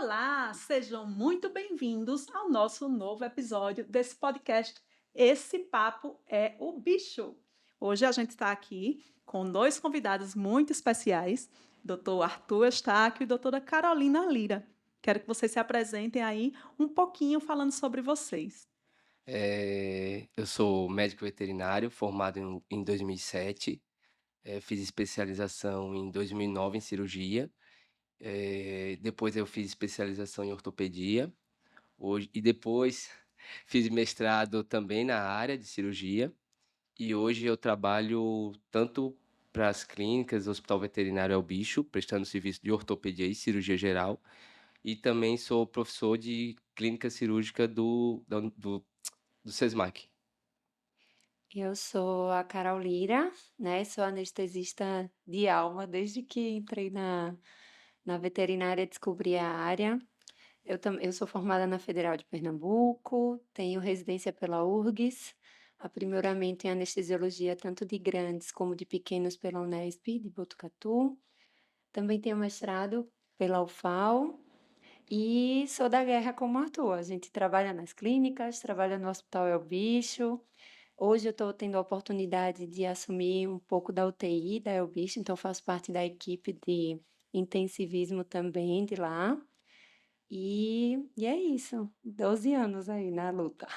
Olá, sejam muito bem-vindos ao nosso novo episódio desse podcast. Esse papo é o bicho. Hoje a gente está aqui com dois convidados muito especiais, Dr. Arthur Eustáquio e doutora Carolina Lira. Quero que vocês se apresentem aí um pouquinho falando sobre vocês. Eu sou médico veterinário, formado em 2007. Fiz especialização em 2009 em cirurgia. Depois eu fiz especialização em ortopedia. E depois fiz mestrado também na área de cirurgia. E hoje eu trabalho tanto para as clínicas do Hospital Veterinário El Bicho, prestando serviço de ortopedia e cirurgia geral. E também sou professor de clínica cirúrgica do SESMAC. Eu sou a Carol Lira, né? Sou anestesista de alma desde que entrei na veterinária, descobri a área. Eu sou formada na Federal de Pernambuco, tenho residência pela URGS, aprimoramento em anestesiologia tanto de grandes como de pequenos pela Unesp de Botucatu. Também tenho mestrado pela UFAL e sou da guerra como Arthur. A gente trabalha nas clínicas, trabalha no Hospital El Bicho. Hoje eu estou tendo a oportunidade de assumir um pouco da UTI da El Bicho, então faço parte da equipe de intensivismo também de lá. E é isso, 12 anos aí na luta.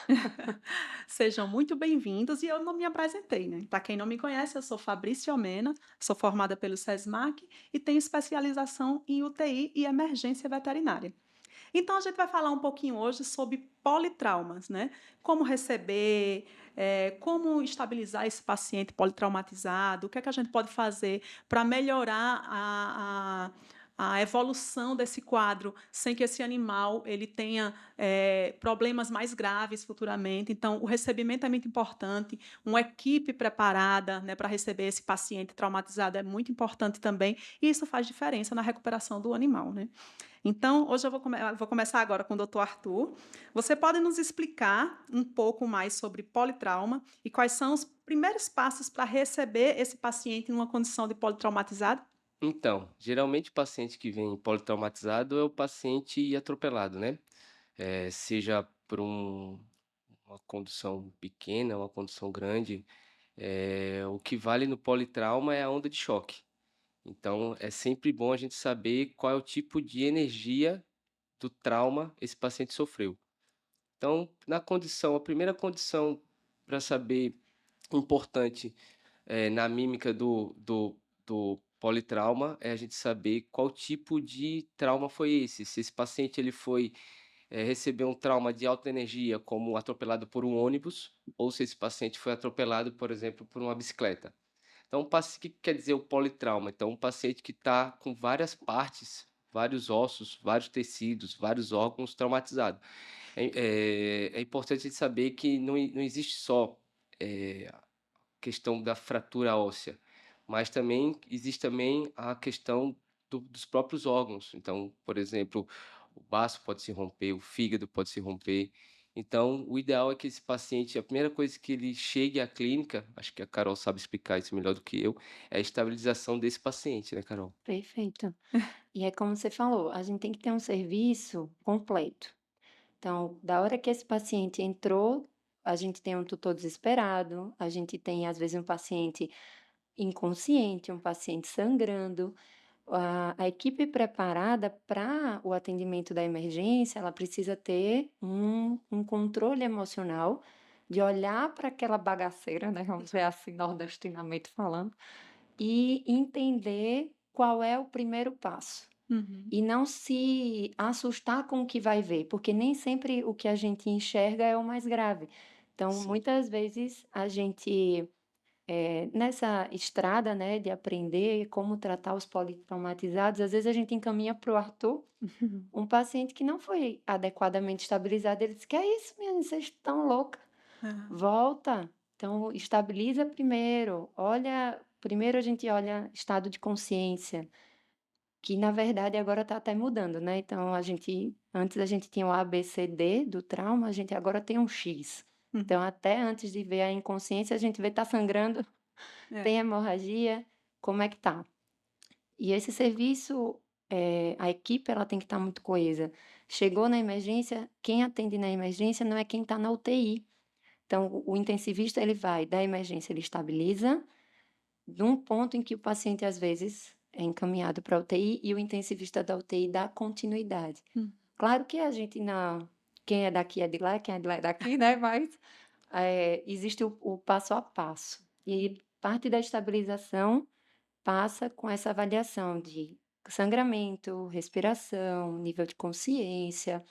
Sejam muito bem-vindos e eu não me apresentei, né? Para quem não me conhece, eu sou Fabrício Almena, sou formada pelo SESMAC e tenho especialização em UTI e emergência veterinária. Então, a gente vai falar um pouquinho hoje sobre politraumas, né? Como receber, como estabilizar esse paciente politraumatizado, o que é que a gente pode fazer para melhorar a evolução desse quadro sem que esse animal ele tenha problemas mais graves futuramente. Então, o recebimento é muito importante, uma equipe preparada, né, para receber esse paciente traumatizado é muito importante também, e isso faz diferença na recuperação do animal, né? Então, hoje eu vou começar agora com o Dr. Arthur. Você pode nos explicar um pouco mais sobre politrauma e quais são os primeiros passos para receber esse paciente em uma condição de politraumatizado? Então, geralmente o paciente que vem politraumatizado é o paciente atropelado, né? Seja por uma condução pequena, uma condução grande, o que vale no politrauma é a onda de choque. Então, é sempre bom a gente saber qual é o tipo de energia do trauma esse paciente sofreu. Então, a primeira condição para saber importante na mímica do politrauma é a gente saber qual tipo de trauma foi esse. Se esse paciente ele foi receber um trauma de alta energia, como atropelado por um ônibus, ou se esse paciente foi atropelado, por exemplo, por uma bicicleta. Então, o que quer dizer o politrauma? Então, um paciente que está com várias partes, vários ossos, vários tecidos, vários órgãos traumatizados. É importante a gente saber que não existe só a questão da fratura óssea, mas também existe também a questão dos próprios órgãos. Então, por exemplo, o baço pode se romper, o fígado pode se romper. Então, o ideal é que esse paciente, a primeira coisa que ele chegue à clínica, acho que a Carol sabe explicar isso melhor do que eu, é a estabilização desse paciente, né, Carol? Perfeito. E é como você falou, a gente tem que ter um serviço completo. Então, da hora que esse paciente entrou, a gente tem um tutor desesperado, a gente tem, às vezes, um paciente inconsciente, um paciente sangrando. A equipe preparada para o atendimento da emergência, ela precisa ter um controle emocional de olhar para aquela bagaceira, né? Vamos ver assim, nordestinamente falando, e entender qual é o primeiro passo. Uhum. E não se assustar com o que vai ver, porque nem sempre o que a gente enxerga é o mais grave. Então, Sim. muitas vezes a gente nessa estrada, né, de aprender como tratar os politraumatizados, às vezes a gente encaminha para o Arthur um paciente que não foi adequadamente estabilizado. Ele diz: que é isso, minha, vocês estão louca, Ah, volta. Então, estabiliza primeiro. Olha, primeiro a gente olha estado de consciência, que na verdade agora está até mudando, né? Então, antes a gente tinha o A, B, C, D do trauma, a gente agora tem um X. Então, uhum. até antes de ver a inconsciência, a gente vê tá sangrando, É. tem hemorragia, como é que tá? E esse serviço, a equipe ela tem que estar muito coesa. Chegou na emergência, quem atende na emergência não é quem está na UTI. Então o intensivista ele vai da emergência, ele estabiliza, num ponto em que o paciente às vezes é encaminhado para a UTI e o intensivista da UTI dá continuidade. Hum. Claro que a gente não, quem é daqui é de lá, quem é de lá é daqui, né, mas, existe o passo a passo. E parte da estabilização passa com essa avaliação de sangramento, respiração, nível de consciência.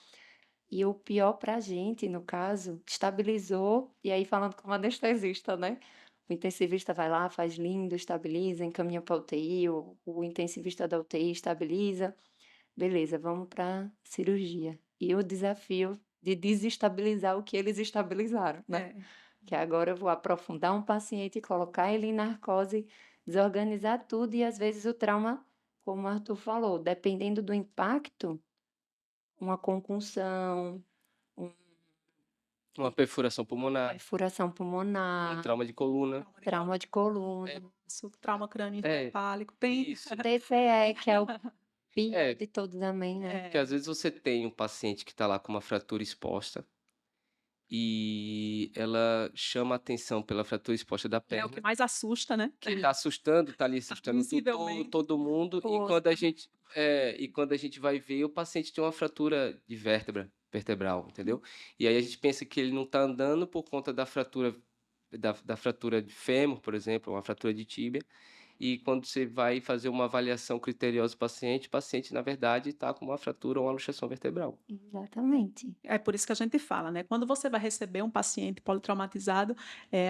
E o pior para a gente, no caso, estabilizou, e aí falando como anestesista, né? O intensivista vai lá, faz lindo, estabiliza, encaminha para a UTI, o intensivista da UTI estabiliza, beleza, vamos para cirurgia. E o desafio de desestabilizar o que eles estabilizaram, né? É. Que agora eu vou aprofundar um paciente, colocar ele em narcose, desorganizar tudo, e às vezes o trauma, como o Arthur falou, dependendo do impacto, uma concussão, um Uma perfuração pulmonar, perfuração um pulmonar, trauma de coluna. trauma de É, coluna, Isso, trauma é, crânioencefálico, tem. isso. TCE, que é o pior É, de todos também, né? porque às É, vezes você tem um paciente que está lá com uma fratura exposta e ela chama a atenção pela fratura exposta da é o que perna, mais assusta, né? que tá ali assustando Visivelmente. todo mundo, O e osso. quando a gente vai ver, o paciente tem uma fratura de vértebra vertebral, entendeu? E aí a gente pensa que ele não está andando por conta da fratura da fratura de fêmur, por exemplo, uma fratura de tíbia, e quando você vai fazer uma avaliação criteriosa do paciente, o paciente, na verdade, está com uma fratura ou uma luxação vertebral. Exatamente. É por isso que a gente fala, né? Quando você vai receber um paciente politraumatizado,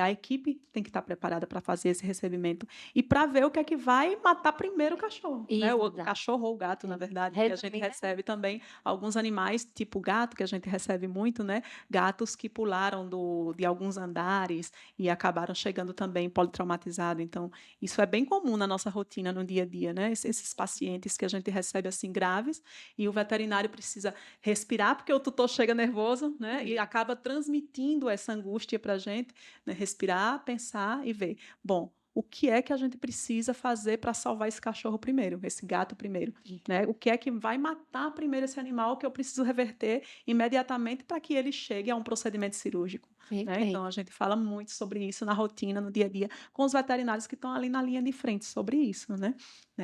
a equipe tem que estar preparada para fazer esse recebimento e para ver o que é que vai matar primeiro o cachorro, né? O Exato. cachorro ou o gato, na É. verdade, porque a gente Resumindo, é recebe também alguns animais, tipo gato, que a gente recebe muito, né? Gatos que pularam de alguns andares e acabaram chegando também politraumatizados. Então, isso é bem comum na nossa rotina, no dia a dia, né? Esses pacientes que a gente recebe assim graves e o veterinário precisa respirar, porque o tutor chega nervoso, né? E acaba transmitindo essa angústia para a gente, né? Respirar, pensar e ver. Bom, o que é que a gente precisa fazer para salvar esse cachorro primeiro, esse gato primeiro, né? O que é que vai matar primeiro esse animal que eu preciso reverter imediatamente para que ele chegue a um procedimento cirúrgico, né? perfeito. Então a gente fala muito sobre isso na rotina, no dia a dia, com os veterinários que estão ali na linha de frente sobre isso, né?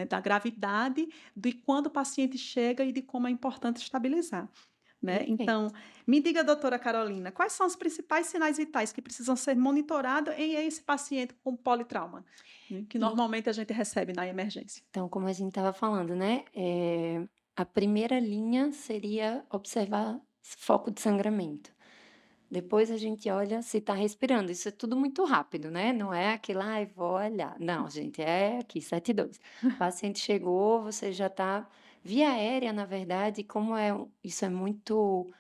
Da gravidade, de quando o paciente chega e de como é importante estabilizar. Né? Perfeito. Então, me diga, doutora Carolina, quais são os principais sinais vitais que precisam ser monitorados em esse paciente com politrauma, né, que E- normalmente a gente recebe na emergência? Então, como a gente estava falando, né? A primeira linha seria observar foco de sangramento. Depois a gente olha se está respirando. Isso é tudo muito rápido, né? Não é aquilo, ai, vou olhar. Não, gente, é aqui, 7:2. O paciente chegou, você já está. Via aérea, na verdade, como isso é muito,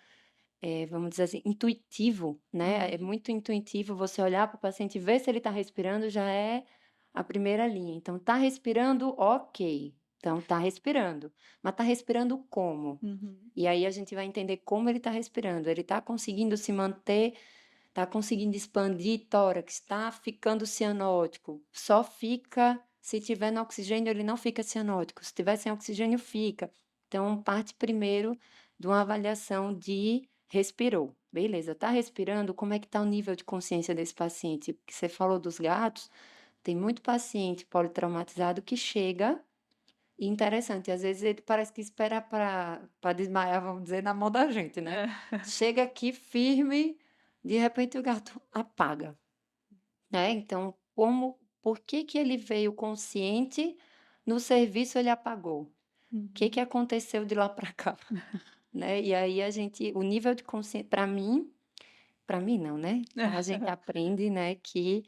vamos dizer assim, intuitivo, né? É muito intuitivo você olhar para o paciente e ver se ele está respirando, já é a primeira linha. Então, está respirando, ok. Então, está respirando. Mas está respirando como? Uhum. E aí a gente vai entender como ele está respirando. Ele está conseguindo se manter, está conseguindo expandir tórax, está ficando cianótico. Só fica se tiver no oxigênio, ele não fica cianótico. Se tiver sem oxigênio, fica. Então, parte primeiro de uma avaliação de respirou. Beleza, está respirando? Como é que está o nível de consciência desse paciente? Porque você falou dos gatos, tem muito paciente politraumatizado que chega e interessante, às vezes ele parece que espera para desmaiar, vamos dizer, na mão da gente, né? É. Chega aqui firme, de repente o gato apaga, né? Então, por que que ele veio consciente, no serviço ele apagou? O que que Uhum. aconteceu de lá para cá, né? E aí o nível de consciência, para mim não, né? A gente aprende, né, que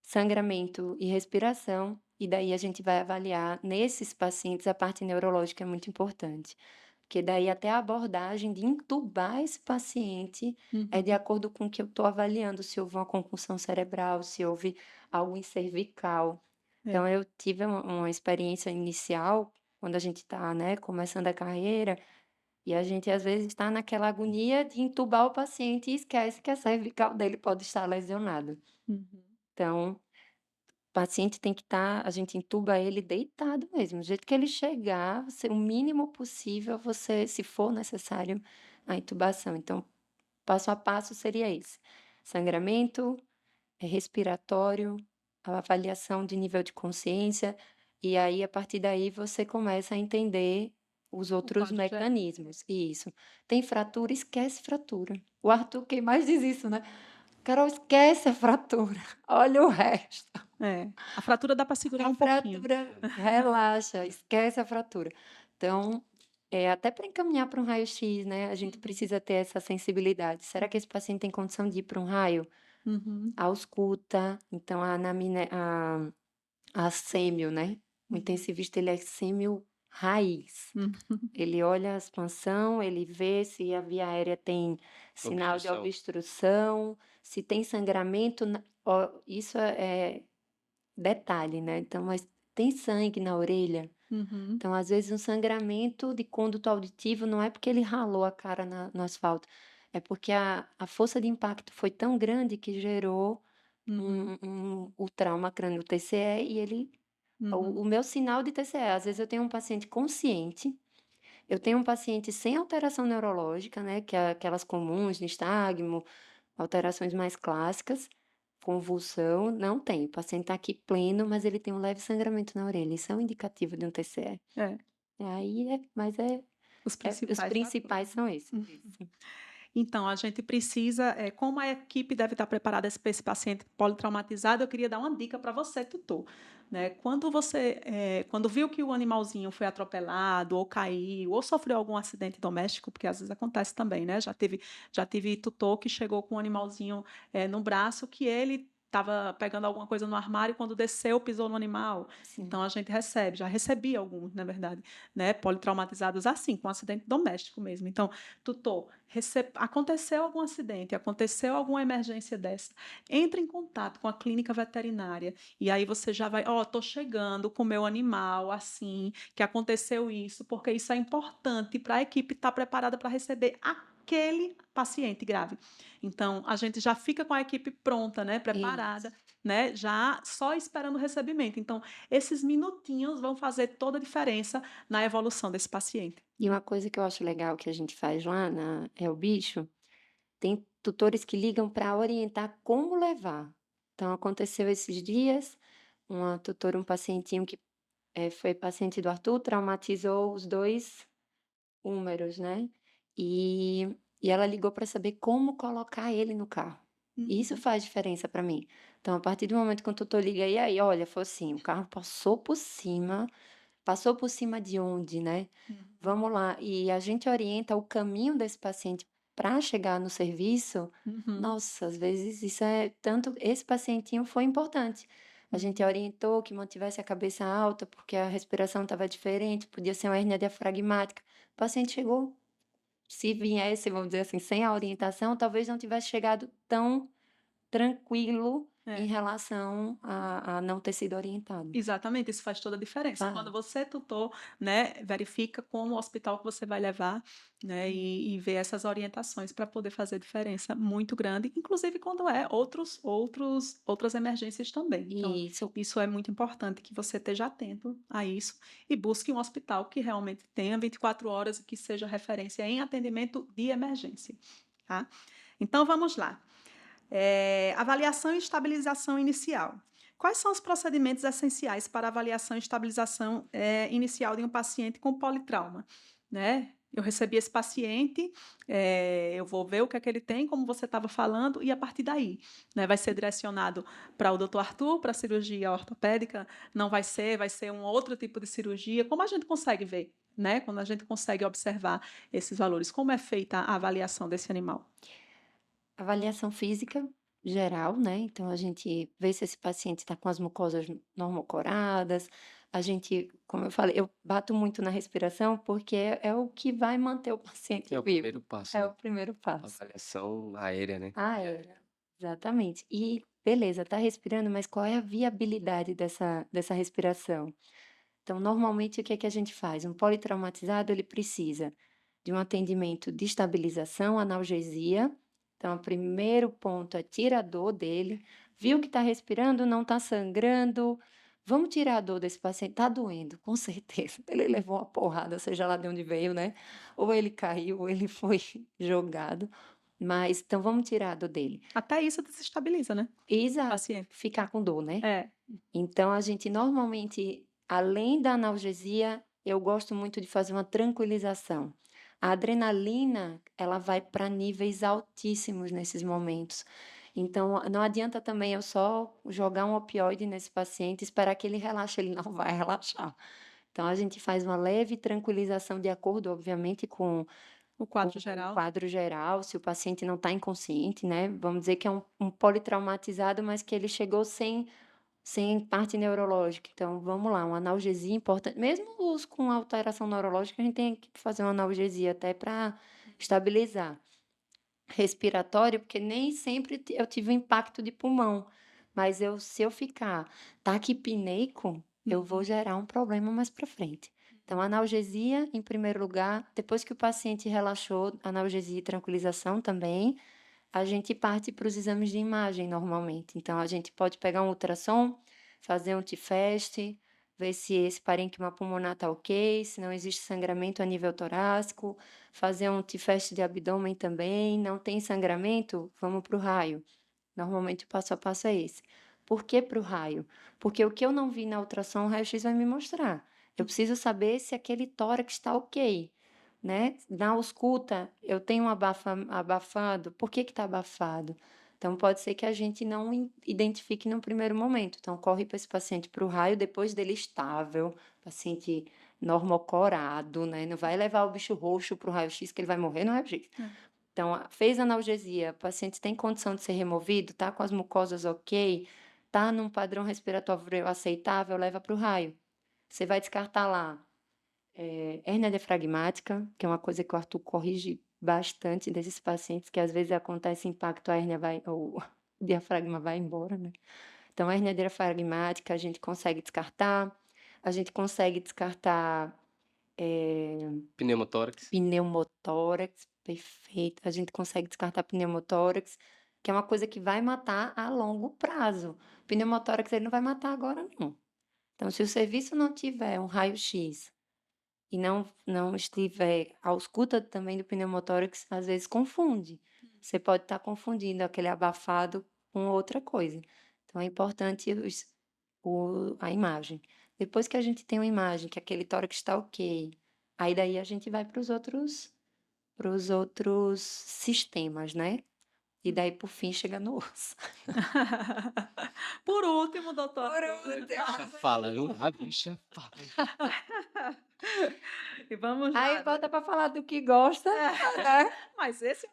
sangramento e respiração, e daí a gente vai avaliar nesses pacientes a parte neurológica é muito importante, porque daí até a abordagem de intubar esse paciente é de Uhum. acordo com o que eu estou avaliando, se houve uma concussão cerebral, se houve algo em cervical. É. Então eu tive uma experiência inicial, quando a gente está, né, começando a carreira, e a gente às vezes está naquela agonia de intubar o paciente e esquece que a cervical dele pode estar lesionada. Uhum. Então, paciente tem que estar, a gente intuba ele deitado mesmo, do jeito que ele chegar, o mínimo possível você, se for necessário, a intubação. Então, passo a passo seria esse: sangramento, respiratório, a avaliação de nível de consciência, e aí a partir daí você começa a entender os O outros quadro geral. mecanismos. Isso. Tem fratura, esquece fratura. O Arthur quem mais diz isso, né: "Carol, esquece a fratura, olha o resto". É, a fratura dá para segurar A um pouquinho. fratura relaxa, esquece a fratura. Então, até para encaminhar para um raio-x, né, a gente Uhum, precisa ter essa sensibilidade. Será que esse paciente tem condição de ir para um raio? uhum, A ausculta, então a sêmio, né, o uhum, intensivista ele é sêmio raiz. uhum. Ele olha a expansão, ele vê se a via aérea tem sinal de Obstrução. obstrução, se tem sangramento isso é detalhe, né, então, mas tem sangue na orelha? Uhum, Então, às vezes, um sangramento de conduto auditivo não é porque ele ralou a cara no asfalto, é porque a força de impacto foi tão grande que gerou uhum, o trauma crânio, o TCE, e ele uhum, o meu sinal de TCE, às vezes eu tenho um paciente consciente, eu tenho um paciente sem alteração neurológica, né, que é aquelas comuns, nistagmo, alterações mais clássicas, convulsão, não tem. O paciente está aqui pleno, mas ele tem um leve sangramento na orelha, isso é um indicativo de um TCE. é, E aí mas os os principais fatores, principais né. são esses. Uhum. Isso. Então, a gente precisa, como a equipe deve estar preparada para esse paciente politraumatizado, eu queria dar uma dica para você, tutor, né. Quando você, quando viu que o animalzinho foi atropelado, ou caiu, ou sofreu algum acidente doméstico, porque às vezes acontece também, né, já tive tutor que chegou com um animalzinho, no braço, que ele estava pegando alguma coisa no armário, quando desceu, pisou no animal. Sim. Então a gente recebe, já recebi alguns, na verdade, né, politraumatizados assim, com acidente doméstico mesmo. Então, tutor, aconteceu algum acidente, aconteceu alguma emergência dessa, entre em contato com a clínica veterinária e aí você já vai, ó, tô chegando com o meu animal assim, que aconteceu isso, porque isso é importante para a equipe estar preparada para receber aquele paciente grave. Então, a gente já fica com a equipe pronta, né, Isso. preparada, né, já só esperando o recebimento. Então, esses minutinhos vão fazer toda a diferença na evolução desse paciente. E uma coisa que eu acho legal que a gente faz lá na É o Bicho, tem tutores que ligam para orientar como levar. Então aconteceu esses dias, uma tutora, um pacientinho que, foi paciente do Arthur, traumatizou os 2 húmeros, né, e ela ligou para saber como colocar ele no carro. Isso Uhum, faz diferença para mim. Então a partir do momento que o tutor liga: "E aí, olha, foi assim, o carro passou por cima de onde, né? uhum, Vamos lá". E a gente orienta o caminho desse paciente para chegar no serviço. uhum, Nossa, às vezes isso é tanto esse pacientinho foi importante. A gente uhum. orientou que mantivesse a cabeça alta, porque a respiração estava diferente, podia ser uma hérnia diafragmática. O paciente chegou, se viesse, vamos dizer assim, sem a orientação, talvez não tivesse chegado tão tranquilo em É. relação a não ter sido orientado. Exatamente, isso faz toda a diferença. Quando Vai. você, tutor, né, verifica como o hospital que você vai levar, né, e vê essas orientações para poder fazer diferença muito grande, inclusive quando é outras emergências também. Então, Isso. isso é muito importante que você esteja atento a isso e busque um hospital que realmente tenha 24 horas e que seja referência em atendimento de emergência, tá? Então, vamos lá. Avaliação e estabilização inicial. Quais são os procedimentos essenciais para avaliação e estabilização inicial de um paciente com politrauma? Né? Eu recebi esse paciente, eu vou ver o que é que ele tem, como você estava falando, e a partir daí, né, vai ser direcionado para o doutor Arthur, para a cirurgia ortopédica, não vai ser um outro tipo de cirurgia. Como a gente consegue ver, né? Quando a gente consegue observar esses valores, como é feita a avaliação desse animal? Avaliação física geral, né, então a gente vê se esse paciente está com as mucosas normocoradas, a gente, como eu falei, eu bato muito na respiração, porque é o que vai manter o paciente É o primeiro vivo, passo, é né. o primeiro passo. Avaliação aérea, né. Ah, é, exatamente. E beleza, tá respirando, mas qual é a viabilidade dessa respiração? Então, normalmente, o que é que a gente faz? Um politraumatizado, ele precisa de um atendimento de estabilização, analgesia. Então, o primeiro ponto é tirar a dor dele, Viu que está respirando, não está sangrando, vamos tirar a dor desse paciente, está doendo, com certeza. Ele levou uma porrada, seja lá de onde veio, né, ou ele caiu, ou ele foi jogado, mas então vamos tirar a dor dele. Até isso desestabiliza, né, o Exato, paciente. ficar com dor, né. É. Então a gente normalmente, além da analgesia, eu gosto muito de fazer uma tranquilização. A adrenalina, ela vai para níveis altíssimos nesses momentos. Então, não adianta também eu só jogar um opioide nesse paciente e esperar que ele relaxe, ele não vai relaxar. Então a gente faz uma leve tranquilização de acordo, obviamente, O com quadro o geral. quadro geral, se o paciente não está inconsciente, né, vamos dizer que é um politraumatizado, mas que ele chegou sem parte neurológica. Então, vamos lá, uma analgesia importante. Mesmo os com alteração neurológica, a gente tem que fazer uma analgesia até para estabilizar. Respiratório, porque nem sempre eu tive um impacto de pulmão, mas se eu ficar taquipneico, eu vou Uhum. gerar um problema mais para frente. Então, analgesia em primeiro lugar, depois que o paciente relaxou, analgesia e tranquilização também, a gente parte para os exames de imagem normalmente. Então a gente pode pegar um ultrassom, fazer um T-FAST, ver se esse parênquima pulmonar está ok, se não existe sangramento a nível torácico, fazer um T-FAST de abdômen também. Não tem sangramento? Vamos para o raio. Normalmente o passo a passo é esse. Por que para o raio? Porque o que eu não vi na ultrassom, o raio-x vai me mostrar. Eu preciso saber se aquele tórax está ok, né? Na ausculta, eu tenho um abafado, por que está abafado? Então, pode ser que a gente não identifique no primeiro momento. Então, corre para esse paciente para o raio, depois dele estável, paciente normocorado, né? Não vai levar o bicho roxo para o raio-x, que ele vai morrer no raio-x. É. Então, fez analgesia, o paciente tem condição de ser removido, tá com as mucosas ok, tá num padrão respiratório aceitável, leva para o raio. Você vai descartar lá hérnia diafragmática, que é uma coisa que o Arthur corrige bastante desses pacientes, que às vezes acontece impacto, a hérnia vai, o diafragma vai embora, né? Então, a hérnia diafragmática a gente consegue descartar Pneumotórax. pneumotórax, perfeito. A gente consegue descartar pneumotórax, que é uma coisa que vai matar a longo prazo. Pneumotórax ele não vai matar agora não. Então, se o serviço não tiver um raio-x e não estiver a ausculta também do pneumotórax, às vezes confunde. Você pode estar confundindo aquele abafado com outra coisa. Então, é importante a imagem. Depois que a gente tem uma imagem que aquele tórax está ok, aí daí a gente vai para os outros sistemas, né? E daí, por fim, chega no osso. Por último, doutor Por Arthur. Bicha fala, viu? A bicha fala. E vamos Aí lá, né. volta para falar do que gosta, né? Mas esse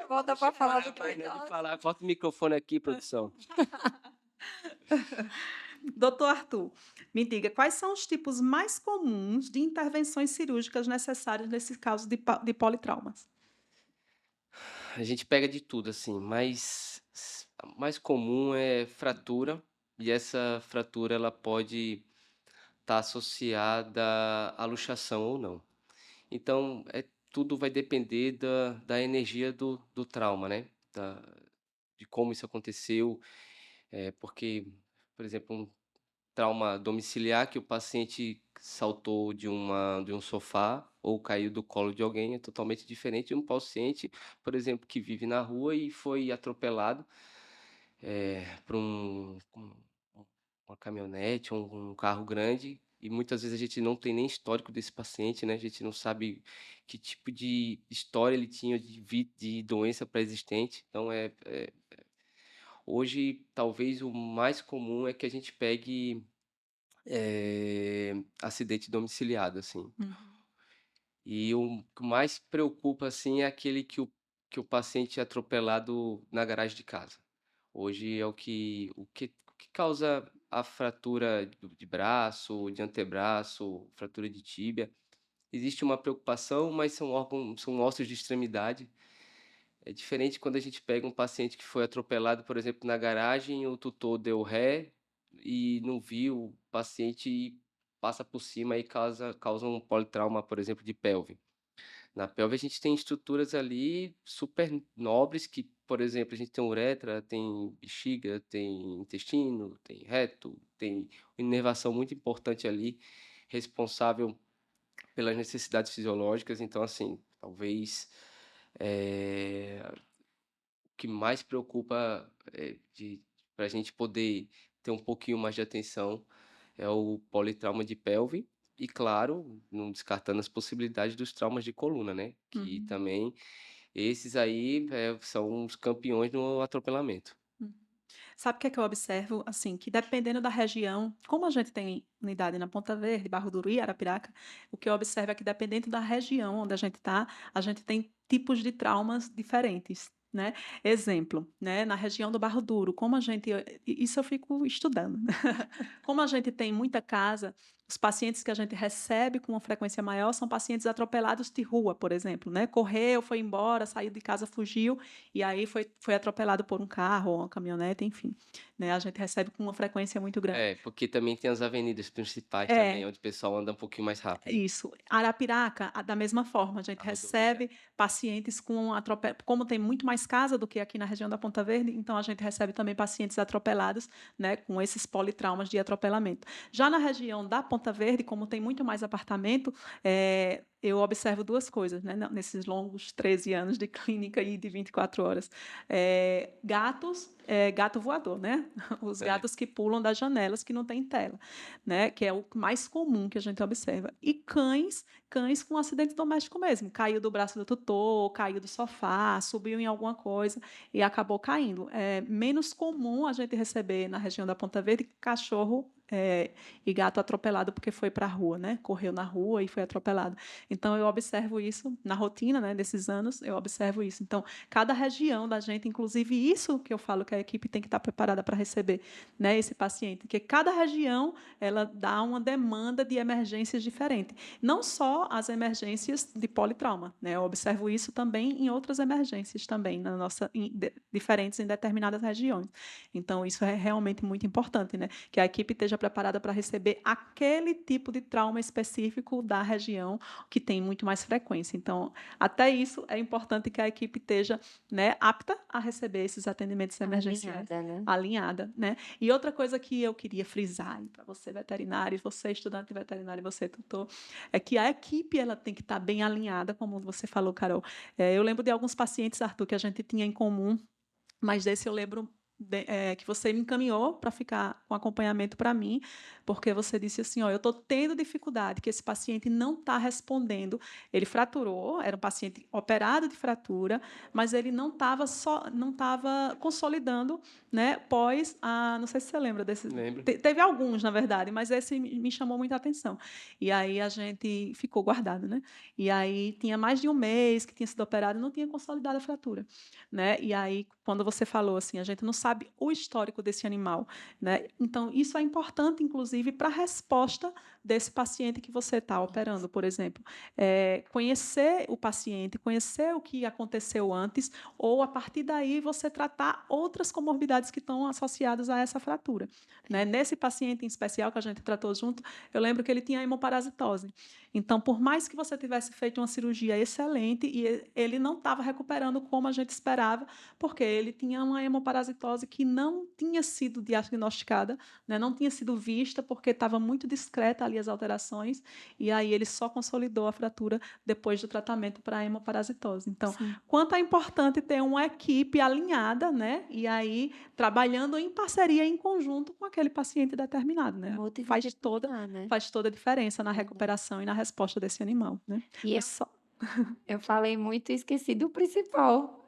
Volta para falar do que Parando de gosta. falar. Corta o microfone aqui, produção. doutor Arthur, me diga, quais são os tipos mais comuns de intervenções cirúrgicas necessárias nesse caso de politraumas? A gente pega de tudo, assim, mas a mais comum é fratura, e essa fratura ela pode estar associada à luxação ou não. Então, tudo vai depender da energia do trauma, né? De como isso aconteceu, porque, por exemplo, um trauma domiciliar que o paciente saltou de um sofá ou caiu do colo de alguém é totalmente diferente de um paciente, por exemplo, que vive na rua e foi atropelado, por uma caminhonete ou um carro grande, e muitas vezes a gente não tem nem histórico desse paciente, né, a gente não sabe que tipo de história ele tinha de doença pré-existente. Então hoje talvez o mais comum é que a gente pegue acidente domiciliado, assim. Uhum. E o que mais preocupa, assim, é aquele que o paciente é atropelado na garagem de casa. Hoje é o que causa a fratura de braço, de antebraço, fratura de tíbia. Existe uma preocupação, mas são ossos de extremidade. É diferente quando a gente pega um paciente que foi atropelado, por exemplo, na garagem, o tutor deu ré e não viu o paciente e passa por cima e causa um politrauma, por exemplo, de pelve. Na pelve a gente tem estruturas ali super nobres que por exemplo, a gente tem uretra, tem bexiga, tem intestino, tem reto, tem inervação muito importante ali, responsável pelas necessidades fisiológicas. Então, assim, talvez, o que mais preocupa, para a gente poder ter um pouquinho mais de atenção é o politrauma de pelve e, claro, não descartando as possibilidades dos traumas de coluna, né, que Uhum. também esses aí, são os campeões no atropelamento. Hum. Sabe o que é que eu observo? Assim, que dependendo da região, como a gente tem unidade na Ponta Verde, Barro Duro e Arapiraca, o que eu observo é que dependendo da região onde a gente está, a gente tem tipos de traumas diferentes, né? Exemplo, né? Na região do Barro Duro, como a gente, isso eu fico estudando, como a gente tem muita casa, os pacientes que a gente recebe com uma frequência maior são pacientes atropelados de rua, por exemplo, né? Correu, foi embora, saiu de casa, fugiu e aí foi atropelado por um carro ou uma caminhonete, enfim, né? A gente recebe com uma frequência muito grande. É, porque também tem as avenidas principais também, É, onde o pessoal anda um pouquinho mais rápido, isso. Arapiraca, da mesma forma, a gente a rodovia. recebe pacientes com como tem muito mais casa do que aqui na região da Ponta Verde, então a gente recebe também pacientes atropelados, né, com esses politraumas de atropelamento. Já na região da Ponta Verde, como tem muito mais apartamento, eu observo duas coisas, né, nesses longos 13 anos de clínica e de 24 horas. Gatos, gato voador, né? Os É, gatos que pulam das janelas que não tem tela, né? Que é o mais comum que a gente observa. E cães com acidente doméstico mesmo. Caiu do braço do tutor, caiu do sofá, subiu em alguma coisa e acabou caindo. É menos comum a gente receber na região da Ponta Verde cachorro e gato atropelado porque foi para a rua, né? Correu na rua e foi atropelado. Então eu observo isso na rotina, né? Desses anos eu observo isso. Então cada região da gente, inclusive isso que eu falo que a equipe tem que estar preparada para receber, né? Esse paciente, porque cada região ela dá uma demanda de emergências diferente. Não só as emergências de politrauma, né? Eu observo isso também em outras emergências também, diferentes em determinadas regiões. Então, isso é realmente muito importante, né? Que a equipe esteja preparada para receber aquele tipo de trauma específico da região que tem muito mais frequência. Então, até isso é importante que a equipe esteja, né, apta a receber esses atendimentos emergenciais, Alinhada, né? alinhada, né? E outra coisa que eu queria frisar para você veterinário, você estudante de veterinário, você tutor, é que a equipe ela tem que estar bem alinhada, como você falou, Carol. Eu lembro de alguns pacientes, Arthur, que a gente tinha em comum, mas desse eu lembro que você me encaminhou para ficar com acompanhamento para mim, porque você disse assim, ó, eu estou tendo dificuldade, que esse paciente não está respondendo. Ele fraturou, era um paciente operado de fratura, mas ele não estava consolidando, né? Pós a, não sei se você lembra desse, lembro. teve alguns, na verdade, mas esse me chamou muita atenção. E aí a gente ficou guardado, né? E aí tinha mais de um mês que tinha sido operado e não tinha consolidado a fratura, né? E aí, quando você falou assim, a gente não sabe o histórico desse animal, né? Então, isso é importante, inclusive, para a resposta desse paciente que você está operando, por exemplo. Conhecer o paciente, conhecer o que aconteceu antes, ou a partir daí você tratar outras comorbidades que estão associadas a essa fratura, né? Nesse paciente em especial que a gente tratou junto, eu lembro que ele tinha hemoparasitose. Então, por mais que você tivesse feito uma cirurgia excelente, e ele não estava recuperando como a gente esperava, porque ele tinha uma hemoparasitose que não tinha sido diagnosticada, né, não tinha sido vista, porque estava muito discreta ali as alterações, e aí ele só consolidou a fratura depois do tratamento para a hemoparasitose. Então, Sim. quanto é importante ter uma equipe alinhada, né, e aí trabalhando em parceria, em conjunto com aquele paciente determinado, né? Multidisciplinar, né? Faz toda a diferença na Verdade. recuperação e na resposta desse animal, né? E É eu, só eu falei muito e esqueci do principal.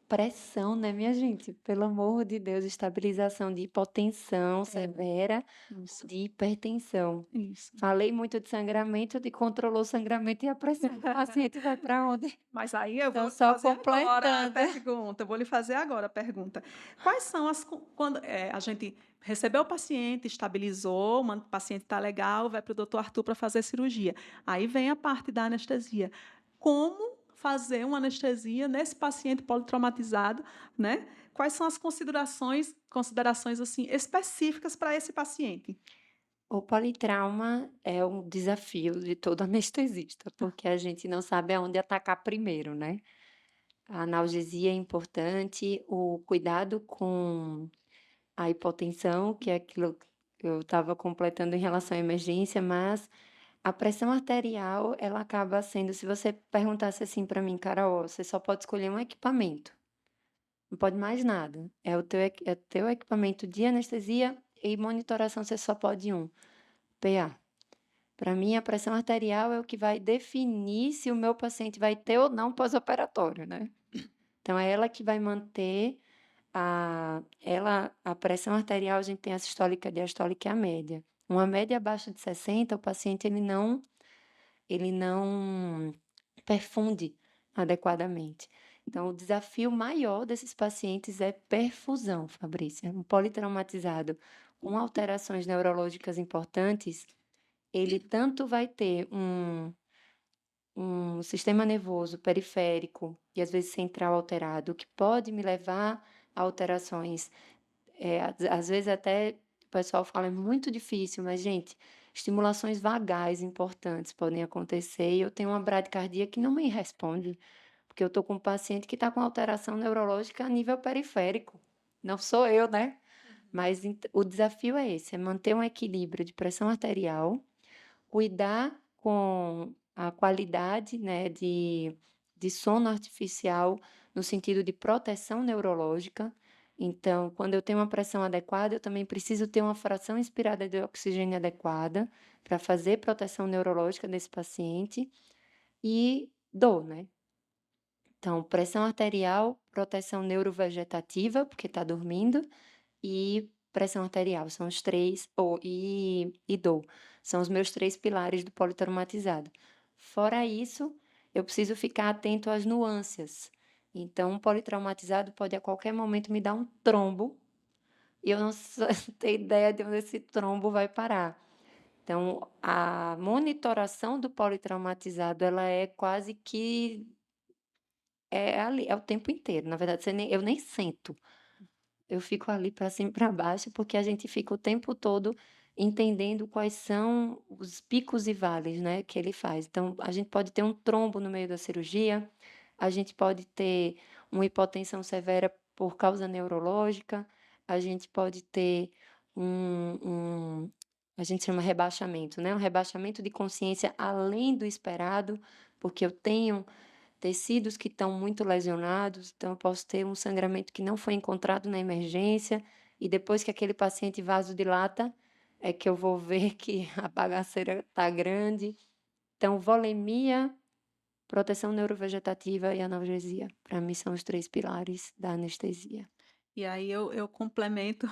Pressão, né, minha gente? Pelo amor de Deus, estabilização de hipotensão severa, isso, de hipertensão. isso. Falei muito de sangramento, de controlou o sangramento e a pressão. O paciente vai para onde? Mas aí eu vou Então, lhe só fazer agora a completando. pergunta. Eu vou lhe fazer agora a pergunta. Quais são quando a gente recebeu o paciente, estabilizou, o paciente está legal, vai para o doutor Arthur para fazer cirurgia. Aí vem a parte da anestesia. Como fazer uma anestesia nesse paciente politraumatizado, né? Quais são as considerações assim específicas para esse paciente? O politrauma é um desafio de todo anestesista, porque a gente não sabe aonde atacar primeiro, né? A analgesia é importante, o cuidado com a hipotensão, que é aquilo que eu estava completando em relação à emergência, mas a pressão arterial, ela acaba sendo, se você perguntasse assim para mim: "Carol, você só pode escolher um equipamento, não pode mais nada, é o teu equipamento de anestesia e monitoração, você só pode um, PA". Para mim, a pressão arterial é o que vai definir se o meu paciente vai ter ou não pós-operatório, né. Então é ela que vai manter a pressão arterial. A gente tem a sistólica, a diastólica e a média. Uma média abaixo de 60, o paciente ele não perfunde adequadamente. Então o desafio maior desses pacientes é perfusão, Fabrícia. Um politraumatizado com alterações neurológicas importantes, ele tanto vai ter um sistema nervoso periférico e às vezes central alterado, o que pode me levar a alterações, às vezes até o pessoal fala: "É muito difícil", mas gente, estimulações vagais importantes podem acontecer e eu tenho uma bradicardia que não me responde, porque eu estou com um paciente que está com alteração neurológica a nível periférico, não sou eu, né. Mas o desafio é esse, é manter um equilíbrio de pressão arterial, cuidar com a qualidade, né, de sono artificial, no sentido de proteção neurológica. Então, quando eu tenho uma pressão adequada, eu também preciso ter uma fração inspirada de oxigênio adequada, para fazer proteção neurológica desse paciente, e dor, né. Então, pressão arterial, proteção neurovegetativa, porque está dormindo, e pressão arterial, são os 3 e dor, são os meus 3 pilares do politraumatizado. Fora isso, eu preciso ficar atento às nuances. Então, um politraumatizado pode a qualquer momento me dar um trombo, e eu não ter ideia de onde esse trombo vai parar. Então, a monitoração do politraumatizado, ela é quase que é ali, é o tempo inteiro. Na verdade, eu nem sento. Eu fico ali para cima e para baixo, porque a gente fica o tempo todo entendendo quais são os picos e vales, né, que ele faz. Então, a gente pode ter um trombo no meio da cirurgia, a gente pode ter uma hipotensão severa por causa neurológica, a gente pode ter um a gente chama rebaixamento, né, um rebaixamento de consciência além do esperado, porque eu tenho tecidos que estão muito lesionados, então eu posso ter um sangramento que não foi encontrado na emergência, e depois que aquele paciente vasodilata, é que eu vou ver que a bagaceira está grande. Então, volemia, proteção neurovegetativa e analgesia, para mim são os 3 pilares da anestesia. E aí eu complemento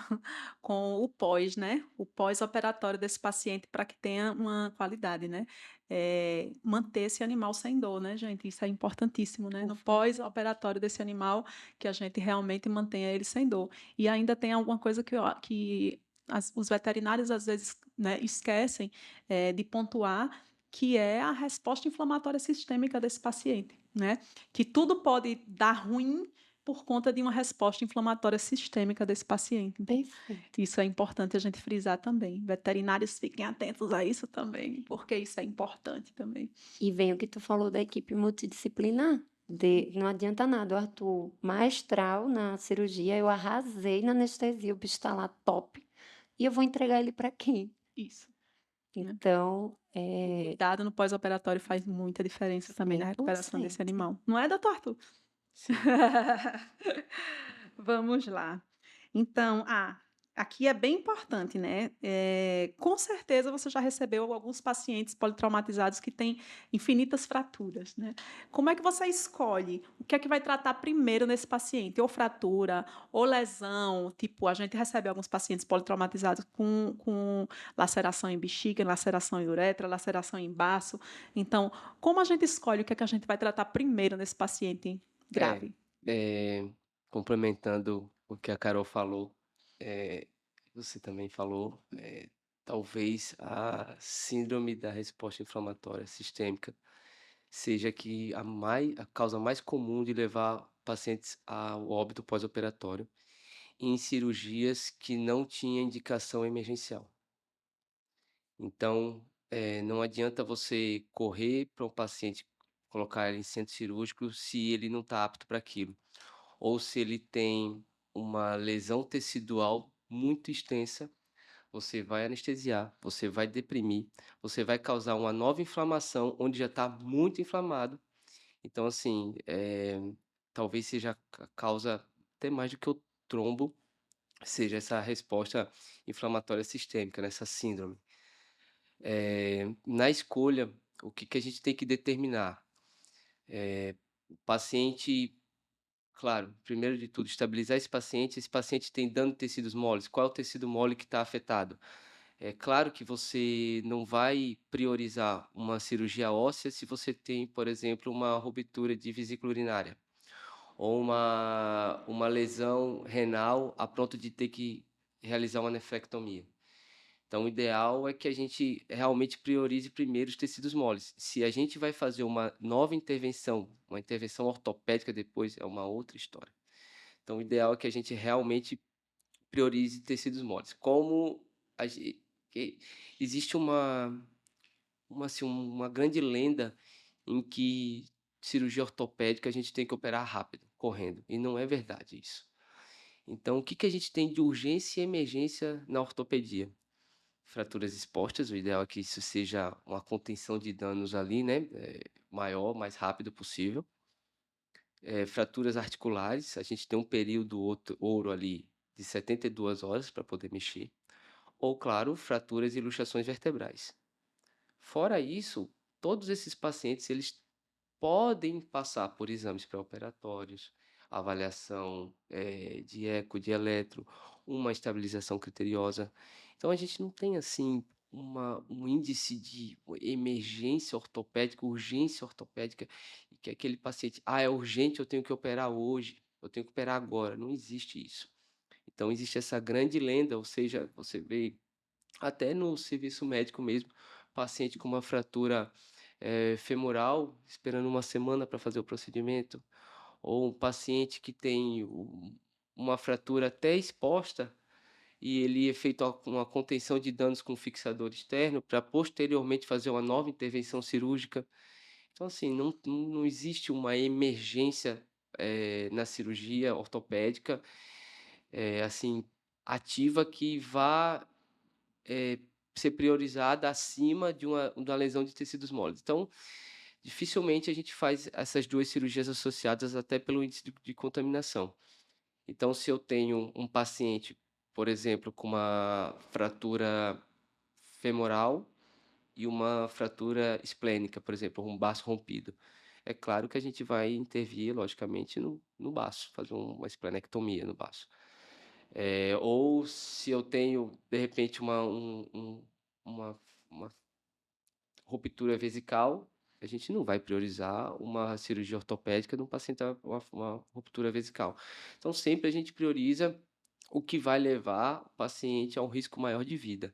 com o pós, né, o pós-operatório desse paciente para que tenha uma qualidade, né. Manter esse animal sem dor, né, gente, isso é importantíssimo, né, no Ufa. pós-operatório desse animal, que a gente realmente mantenha ele sem dor. E ainda tem alguma coisa que os veterinários às vezes, né, esquecem, de pontuar, que é a resposta inflamatória sistêmica desse paciente, né, que tudo pode dar ruim por conta de uma resposta inflamatória sistêmica desse paciente. Então, Perfeito. isso é importante a gente frisar também. Veterinários fiquem atentos a isso também, porque isso é importante também. E vem o que tu falou da equipe multidisciplinar, não adianta nada, o Arthur maestral na cirurgia, eu arrasei na anestesia, o bicho está lá top, e eu vou entregar ele para quem? Isso, né. Então, O cuidado no pós-operatório faz muita diferença também na recuperação desse 100%. animal. Não é, doutor Arthur? Sim. Vamos lá. Então, aqui é bem importante, né, com certeza você já recebeu alguns pacientes politraumatizados que têm infinitas fraturas, né. Como é que você escolhe o que é que vai tratar primeiro nesse paciente? Ou fratura, ou lesão, tipo, a gente recebe alguns pacientes politraumatizados com laceração em bexiga, laceração em uretra, laceração em baço. Então, como a gente escolhe o que é que a gente vai tratar primeiro nesse paciente É, grave? complementando o que a Carol falou, você também falou, talvez a síndrome da resposta inflamatória sistêmica seja a causa mais comum de levar pacientes ao óbito pós-operatório em cirurgias que não tinha indicação emergencial. Então, não adianta você correr para um paciente colocar ele em centro cirúrgico se ele não está apto para aquilo. Ou se ele tem uma lesão tecidual muito extensa, você vai anestesiar, você vai deprimir, você vai causar uma nova inflamação onde já está muito inflamado. Então, assim, talvez seja a causa até mais do que o trombo, seja essa resposta inflamatória sistêmica, nessa síndrome. Na escolha, o que que a gente tem que determinar? O paciente, claro, primeiro de tudo, estabilizar esse paciente tem dano de tecidos moles, qual é o tecido mole que está afetado? É claro que você não vai priorizar uma cirurgia óssea se você tem, por exemplo, uma ruptura de vesícula urinária ou uma lesão renal a ponto de ter que realizar uma nefrectomia. Então, o ideal é que a gente realmente priorize primeiro os tecidos moles. Se a gente vai fazer uma nova intervenção, uma intervenção ortopédica depois, é uma outra história. Então, o ideal é que a gente realmente priorize tecidos moles. Como a ge que existe assim, uma grande lenda em que cirurgia ortopédica a gente tem que operar rápido, correndo, e não é verdade isso. Então, o que que a gente tem de urgência e emergência na ortopedia? Fraturas expostas, o ideal é que isso seja uma contenção de danos ali, né, maior, mais rápido possível. Fraturas articulares, a gente tem um período ouro ali de 72 horas para poder mexer. Ou, claro, fraturas e luxações vertebrais. Fora isso, todos esses pacientes, eles podem passar por exames pré-operatórios, avaliação, de eco, de eletro, uma estabilização criteriosa. Então a gente não tem, assim, um índice de emergência ortopédica, urgência ortopédica, e que aquele paciente: "Ah, é urgente, eu tenho que operar hoje, eu tenho que operar agora", não existe isso. Então existe essa grande lenda, ou seja, você vê até no serviço médico mesmo, paciente com uma fratura, femoral, esperando uma semana para fazer o procedimento, ou um paciente que tem uma fratura até exposta, e ele é feito uma contenção de danos com fixador externo, para posteriormente fazer uma nova intervenção cirúrgica. Então, assim, não existe uma emergência, na cirurgia ortopédica, assim, ativa que vá eh, ser priorizada acima de uma lesão de tecidos moles. Então, dificilmente a gente faz essas 2 cirurgias associadas, até pelo índice de contaminação. Então, se eu tenho um paciente, por exemplo, com uma fratura femoral e uma fratura esplênica, por exemplo, um baço rompido, é claro que a gente vai intervir, logicamente, no baço, fazer uma esplenectomia no baço. Ou se eu tenho, de repente, uma uma ruptura vesical, a gente não vai priorizar uma cirurgia ortopédica num paciente a uma ruptura vesical. Então, sempre a gente prioriza o que vai levar o paciente a um risco maior de vida.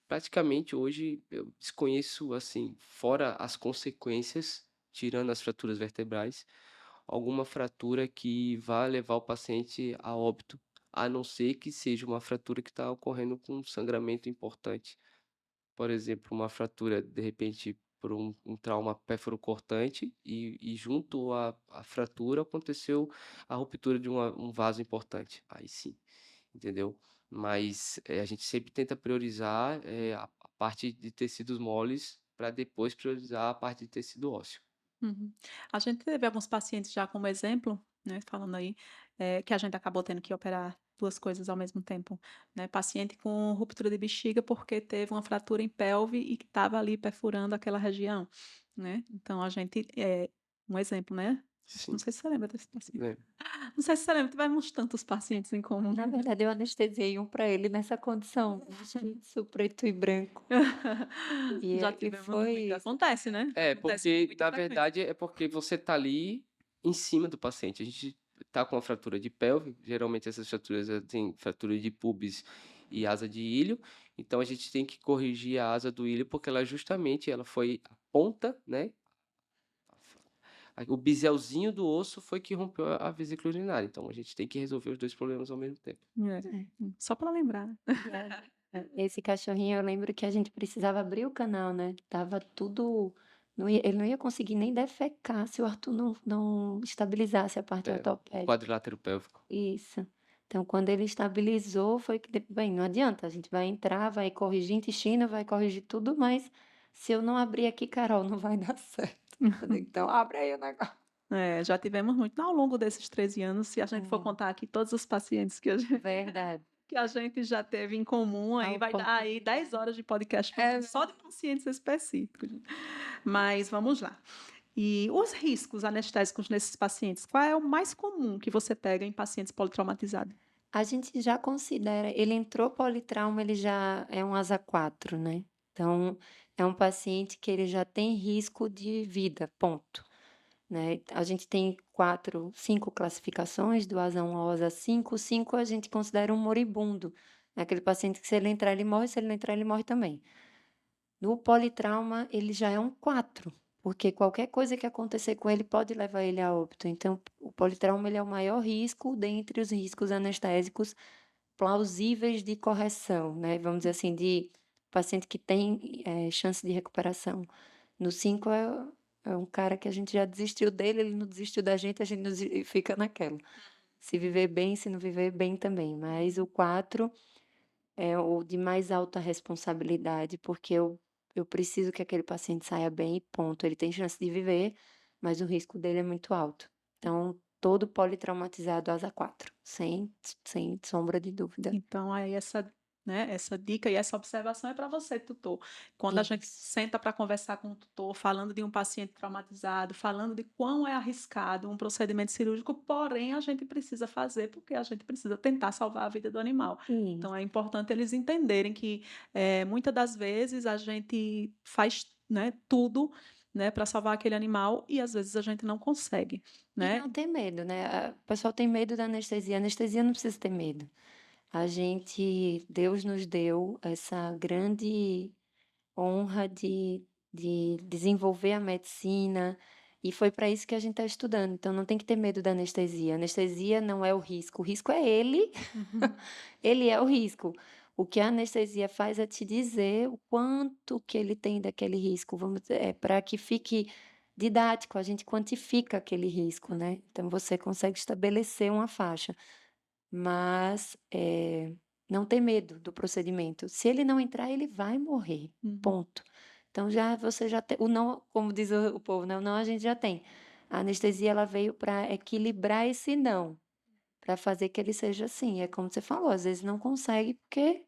Praticamente hoje eu desconheço, assim, fora as consequências, tirando as fraturas vertebrais, alguma fratura que vá levar o paciente a óbito, a não ser que seja uma fratura que está ocorrendo com um sangramento importante. Por exemplo, uma fratura, de repente, por um trauma pérfuro-cortante e junto à fratura aconteceu a ruptura de um vaso importante. Aí sim, entendeu? Mas, a gente sempre tenta priorizar, a parte de tecidos moles para depois priorizar a parte de tecido ósseo. Uhum. A gente teve alguns pacientes já como exemplo, né, falando aí, que a gente acabou tendo que operar 2 coisas ao mesmo tempo, né, paciente com ruptura de bexiga, porque teve uma fratura em pelve e que estava ali perfurando aquela região, né. Então a gente um exemplo, né, não Sim, sei se você lembra desse paciente. né. Não sei se você lembra, tivemos tantos pacientes em comum. Na verdade, eu anestesiei um para ele nessa condição, jiu-jitsu preto e branco. Já E tivemos muito, foi acontece, né, É, acontece com porque muita na frequência. verdade é porque você tá ali em cima do paciente. A gente tá com uma fratura de pelve, geralmente essas fraturas tem fratura de pubis e asa de ilho, então a gente tem que corrigir a asa do ilho porque ela foi a ponta, né, o biselzinho do osso foi que rompeu a vesícula urinária, então a gente tem que resolver os 2 problemas ao mesmo tempo. É, só para lembrar, né. esse cachorrinho, eu lembro que a gente precisava abrir o canal, né, tava tudo ele não ia conseguir nem defecar se o Arthur não estabilizasse a parte É, ortopédica. quadrilátero pélvico. Isso. Então, quando ele estabilizou, foi que, bem, não adianta, a gente vai entrar, vai corrigir intestino, vai corrigir tudo, mas se eu não abrir aqui, Carol, não vai dar certo. Eu digo, então, abre aí o negócio. Já tivemos muito ao longo desses 13 anos, se a gente for É, contar aqui todos os pacientes que a gente verdade. que a gente já teve em comum, aí Ao vai dar ponto. aí 10 horas de podcast É, falando só de pacientes específicos. Mas vamos lá. E os riscos anestésicos nesses pacientes, qual é o mais comum que você pega em pacientes politraumatizados? a gente já considera, ele entrou politrauma, ele já é um asa 4, né? Então, é um paciente que ele já tem risco de vida, ponto. Né? A gente tem 5 classificações, do asa 1 ao asa 5. O 5 a gente considera um moribundo. É aquele paciente que se ele entrar, ele morre, se ele não entrar, ele morre também. No politrauma, ele já é um 4, porque qualquer coisa que acontecer com ele pode levar ele a óbito. Então, o politrauma ele é o maior risco dentre os riscos anestésicos plausíveis de correção, né? Vamos dizer assim, de paciente que tem chance de recuperação. No 5 é um cara que a gente já desistiu dele, ele não desistiu da gente, a gente fica naquela. Se viver bem, se não viver bem também. Mas o 4 é o de mais alta responsabilidade, porque eu preciso que aquele paciente saia bem e ponto. Ele tem chance de viver, mas o risco dele é muito alto. Então, todo politraumatizado asa 4, sem sombra de dúvida. Então, aí essa dica e essa observação é para você, tutor. Quando a gente Isso. senta para conversar com o tutor, falando de um paciente traumatizado, falando de quão é arriscado um procedimento cirúrgico, porém a gente precisa fazer porque a gente precisa tentar salvar a vida do animal. Isso. Então, é importante eles entenderem que muitas das vezes a gente faz, né, tudo, né, para salvar aquele animal e às vezes a gente não consegue, E né? não ter medo, né? O pessoal tem medo da anestesia. A anestesia não precisa ter medo. Deus nos deu essa grande honra de desenvolver a medicina, e foi para isso que a gente está estudando. Então, não tem que ter medo da anestesia. A anestesia não é o risco é ele, Uhum. ele é o risco. O que a anestesia faz é te dizer o quanto que ele tem daquele risco, vamos dizer, para que fique didático, a gente quantifica aquele risco, né? Então, você consegue estabelecer uma faixa. Mas, não ter medo do procedimento. Se ele não entrar, ele vai morrer, Uhum. ponto. Então você já tem o não, como diz o povo, né, o não a gente já tem. A anestesia ela veio para equilibrar esse não, para fazer que ele seja assim, é como você falou, às vezes não consegue porque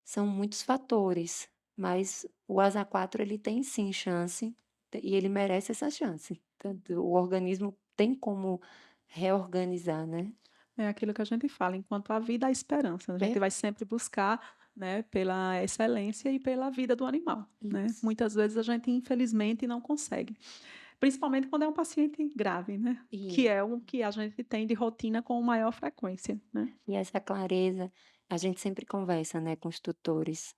são muitos fatores, mas o asa 4 ele tem sim chance, e ele merece essa chance. Tanto o organismo tem como reorganizar, né. É aquilo que a gente fala, enquanto há vida, há esperança. A gente vai Perfeito. sempre buscar, né, pela excelência e pela vida do animal, né. Isso, Muitas vezes a gente, infelizmente, não consegue. Principalmente quando é um paciente grave, né, que isso. é o que a gente tem de rotina com maior frequência, né. E essa clareza, a gente sempre conversa, né, com os tutores,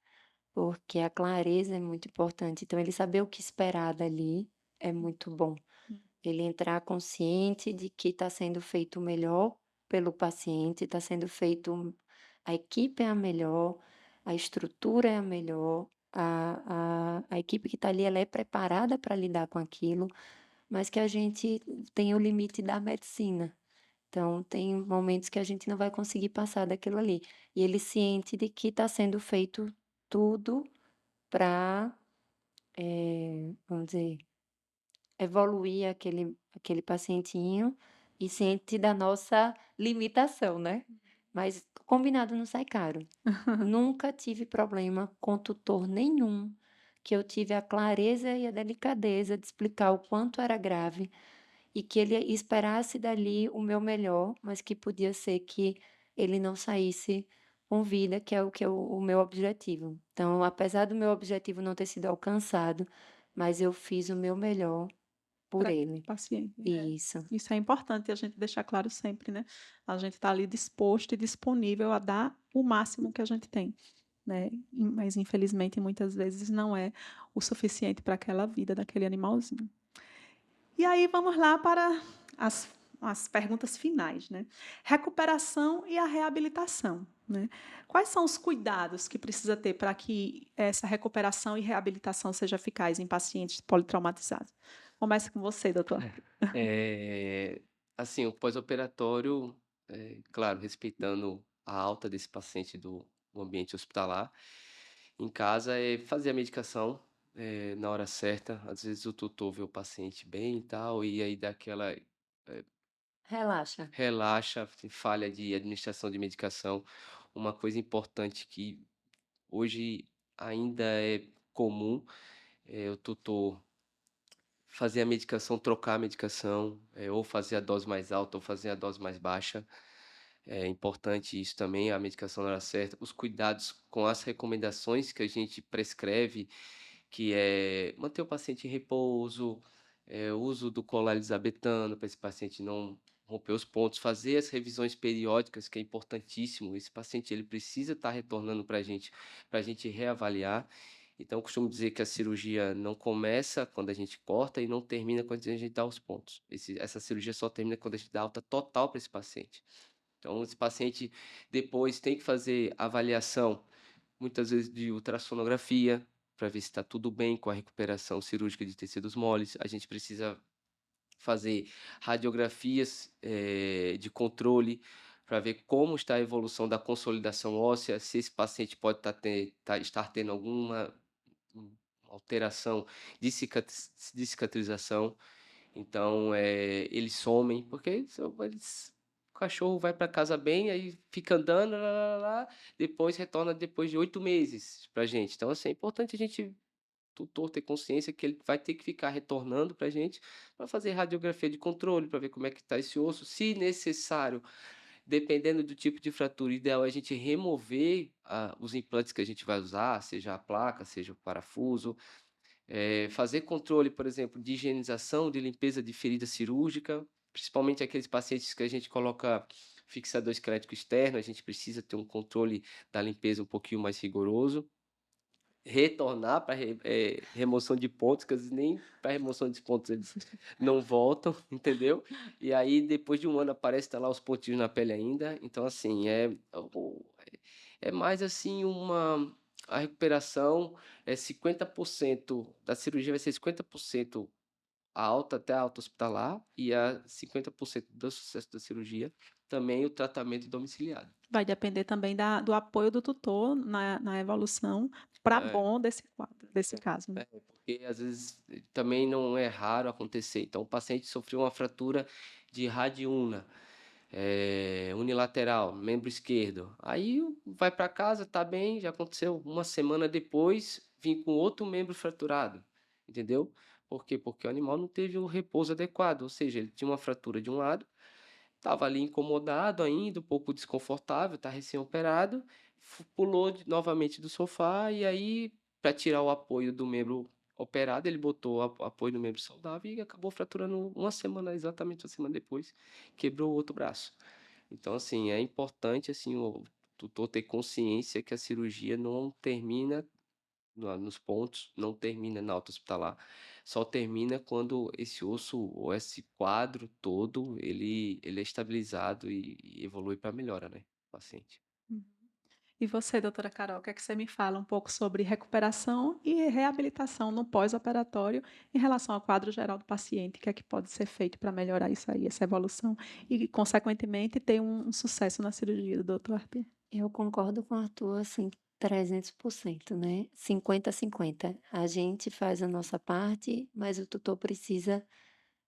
porque a clareza é muito importante. Então, ele saber o que esperar dali é muito bom. Hum. Ele entrar consciente de que está sendo feito o melhor pelo paciente, está sendo feito, a equipe é a melhor, a estrutura é a melhor, a equipe que está ali, ela é preparada para lidar com aquilo, mas que a gente tem o limite da medicina. Então, tem momentos que a gente não vai conseguir passar daquilo ali. E ele ciente de que está sendo feito tudo para, vamos dizer, evoluir aquele pacientinho, e ciente da nossa limitação, né. Mas combinado não sai caro. Nunca tive problema com tutor nenhum, que eu tive a clareza e a delicadeza de explicar o quanto era grave, e que ele esperasse dali o meu melhor, mas que podia ser que ele não saísse com vida, que é o meu objetivo. Então, apesar do meu objetivo não ter sido alcançado, mas eu fiz o meu melhor por Pra ele. paciente. Isso, Isso é importante a gente deixar claro sempre, né. A gente está ali disposto e disponível a dar o máximo que a gente tem, né. Mas infelizmente muitas vezes não é o suficiente para aquela vida daquele animalzinho. E aí vamos lá para as as perguntas finais, né. Recuperação e a reabilitação, né. Quais são os cuidados que precisa ter para que essa recuperação e reabilitação seja eficaz em pacientes politraumatizados? Começa com você, doutor. Eh, assim, o pós-operatório, claro, respeitando a alta desse paciente do ambiente hospitalar, em casa é fazer a medicação, na hora certa. Às vezes o tutor vê o paciente bem e tal, e aí dá aquela, Relaxa. relaxa, falha de administração de medicação. Uma coisa importante que hoje ainda é comum, é o tutor fazer a medicação, trocar a medicação, ou fazer a dose mais alta ou fazer a dose mais baixa. É importante isso também, a medicação na hora certa, os cuidados com as recomendações que a gente prescreve, que é manter o paciente em repouso, o uso do colar elisabetano para esse paciente não romper os pontos, fazer as revisões periódicas, que é importantíssimo. Esse paciente ele precisa estar retornando para a gente reavaliar. Então, eu costumo dizer que a cirurgia não começa quando a gente corta e não termina quando a gente dá os pontos. Essa cirurgia só termina quando a gente dá alta total para esse paciente. Então, esse paciente depois tem que fazer avaliação, muitas vezes de ultrassonografia, para ver se está tudo bem com a recuperação cirúrgica de tecidos moles. A gente precisa fazer radiografias, de controle, para ver como está a evolução da consolidação óssea, se esse paciente pode estar tendo alguma alteração de cicatrização. Então, eles somem, porque o cachorro vai para casa bem, aí fica andando, lá, lá, lá, lá, depois retorna depois de 8 meses pra gente. Então, assim, é importante a gente, tutor, ter consciência que ele vai ter que ficar retornando pra gente, para fazer radiografia de controle, para ver como é que tá esse osso. Se necessário, dependendo do tipo de fratura, o ideal é a gente remover os implantes que a gente vai usar, seja a placa, seja o parafuso. Fazer controle, por exemplo, de higienização, de limpeza de ferida cirúrgica, principalmente aqueles pacientes que a gente coloca fixador esquelético externo, a gente precisa ter um controle da limpeza um pouquinho mais rigoroso. Retornar para remoção de pontos, que às vezes nem para remoção de pontos eles não voltam, entendeu? E aí depois de um ano aparece, tá lá os pontinhos na pele ainda. Então assim, é mais assim a recuperação é 50% da cirurgia, vai ser 50% a alta, até a alta hospitalar, e a 50% do sucesso da cirurgia, também o tratamento domiciliar. Vai depender também do apoio do tutor na evolução para É. bom desse quadro, desse caso, né. Porque às vezes também não é raro acontecer. Então, o paciente sofreu uma fratura de radiúna, unilateral, membro esquerdo. Aí vai para casa, tá bem, já aconteceu. Uma semana depois, vim com outro membro fraturado, entendeu? Por quê? Porque o animal não teve o repouso adequado, ou seja, ele tinha uma fratura de um lado, estava ali incomodado ainda, um pouco desconfortável, tá recém-operado, pulou novamente do sofá e aí, para tirar o apoio do membro operado, ele botou apoio no membro saudável e acabou fraturando uma semana, exatamente uma semana depois, quebrou o outro braço. Então, assim, é importante assim o tutor ter consciência que a cirurgia não termina nos pontos, não termina na alta hospitalar, só termina quando esse osso ou esse quadro todo ele é estabilizado e evolui para melhora, né, do paciente. Uhum. E você, doutora Carol, o que é que você me fala um pouco sobre recuperação e reabilitação no pós-operatório em relação ao quadro geral do paciente? O que é que pode ser feito para melhorar isso aí, essa evolução e, consequentemente, ter um sucesso na cirurgia do doutor Arthur? Eu concordo com o Arthur, assim, 300%, né, 50-50. A gente faz a nossa parte, mas o tutor precisa